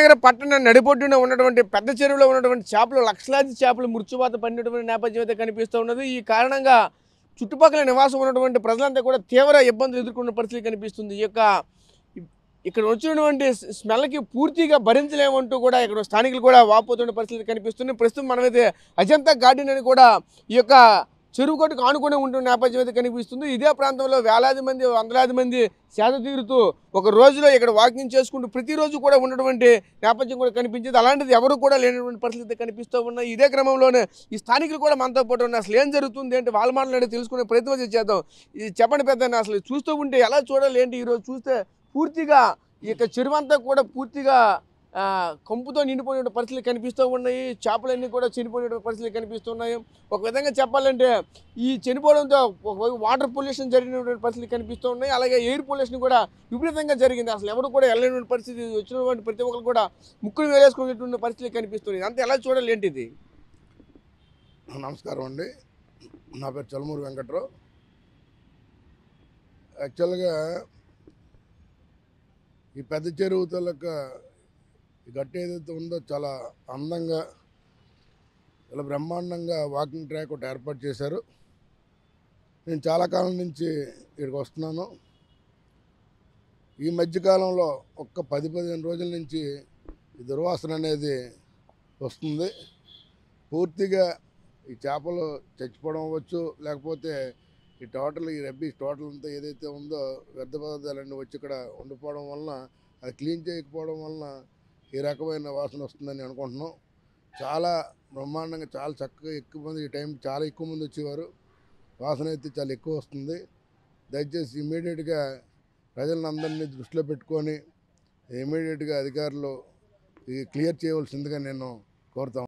విజయనగర పట్టణ నడిబొడ్డున ఉన్నటువంటి పెద్ద చెరువులో ఉన్నటువంటి చేపలు లక్షలాది చేపలు మృత్యువాత పడినటువంటి నేపథ్యం అయితే కనిపిస్తూ ఉన్నది. ఈ కారణంగా చుట్టుపక్కల నివాసం ఉన్నటువంటి ప్రజలంతా కూడా తీవ్ర ఇబ్బందులు ఎదుర్కొన్న పరిస్థితి కనిపిస్తుంది. ఇక్కడ వచ్చినటువంటి స్మెల్కి పూర్తిగా భరించలేమంటూ కూడా ఇక్కడ స్థానికులు కూడా వాపోతున్న పరిస్థితి కనిపిస్తుంది. ప్రస్తుతం మనమైతే అజంతా గార్డెన్ అని కూడా ఈ యొక్క చెరువు గట్టుకు ఆనుకుని ఉంటున్న నేపథ్యం అయితే కనిపిస్తుంది. ఇదే ప్రాంతంలో వేలాది మంది వందలాది మంది సేద తీరుతూ ఒక రోజులో ఇక్కడ వాకింగ్ చేసుకుంటూ ప్రతిరోజు కూడా ఉన్నటువంటి నేపథ్యం కూడా కనిపించింది. అలాంటిది ఎవరు కూడా లేనటువంటి పరిస్థితి కనిపిస్తూ ఉన్నాయి. ఇదే క్రమంలోనే ఈ స్థానికులు కూడా మనతో పాటు ఉన్న అసలు ఏం జరుగుతుంది అంటే వాళ్ళ మాటలు తెలుసుకునే ప్రయత్నం చేద్దాం. ఇది చెప్పండి పెద్ద, అసలు చూస్తూ ఉంటే ఎలా చూడాలి ఏంటి? ఈరోజు చూస్తే పూర్తిగా ఈ యొక్క చెరువంతా కూడా పూర్తిగా కంపుతో నిండిపోయిన పరిస్థితులు కనిపిస్తూ ఉన్నాయి. చేపలన్నీ కూడా చనిపోయిన పరిస్థితులు కనిపిస్తున్నాయి. ఒక విధంగా చెప్పాలంటే ఈ చనిపోవడంతో ఒక వాటర్ పొల్యూషన్ జరిగినటువంటి పరిస్థితులు కనిపిస్తూ ఉన్నాయి. అలాగే ఎయిర్ పొల్యూషన్ కూడా విపరీతంగా జరిగింది. అసలు ఎవరు కూడా వెళ్ళలేని పరిస్థితి, వచ్చినటువంటి ప్రతి ఒక్కరు కూడా ముక్కులు వేలేసుకునేటువంటి పరిస్థితులు కనిపిస్తున్నాయి. అంతే ఎలా చూడాలి ఏంటిది? నమస్కారం అండి, నా పేరు చలమూరు వెంకట్రావు. యాక్చువల్గా ఈ పెద్ద చెరువు తాలూకా ఈ గట్టి ఏదైతే ఉందో చాలా అందంగా, చాలా బ్రహ్మాండంగా వాకింగ్ ట్రాక్ ఒకటి ఏర్పాటు చేశారు. నేను చాలా కాలం నుంచి ఇక్కడికి వస్తున్నాను. ఈ మధ్యకాలంలో ఒక్క 10-15 రోజుల నుంచి ఈ దుర్వాసన అనేది వస్తుంది. పూర్తిగా ఈ చేపలు చచ్చిపోవడం అవ్వచ్చు, లేకపోతే ఈ రబ్బీస్ టోటల్ అంతా ఏదైతే ఉందో వ్యర్థ పదార్థాలన్నీ వచ్చి ఇక్కడ ఉండిపోవడం వలన, అది క్లీన్ చేయకపోవడం వలన ఈ రకమైన వాసన వస్తుందని అనుకుంటున్నాం. చాలా బ్రహ్మాండంగా, చాలా చక్కగా ఎక్కువ మంది ఈ టైం చాలా ఎక్కువ మంది వచ్చేవారు. వాసన అయితే చాలా ఎక్కువ వస్తుంది. దయచేసి ఇమీడియట్గా ప్రజలను అందరినీ దృష్టిలో పెట్టుకొని ఇమీడియట్గా అధికారులు క్లియర్ చేయవలసిందిగా నేను కోరుతాను.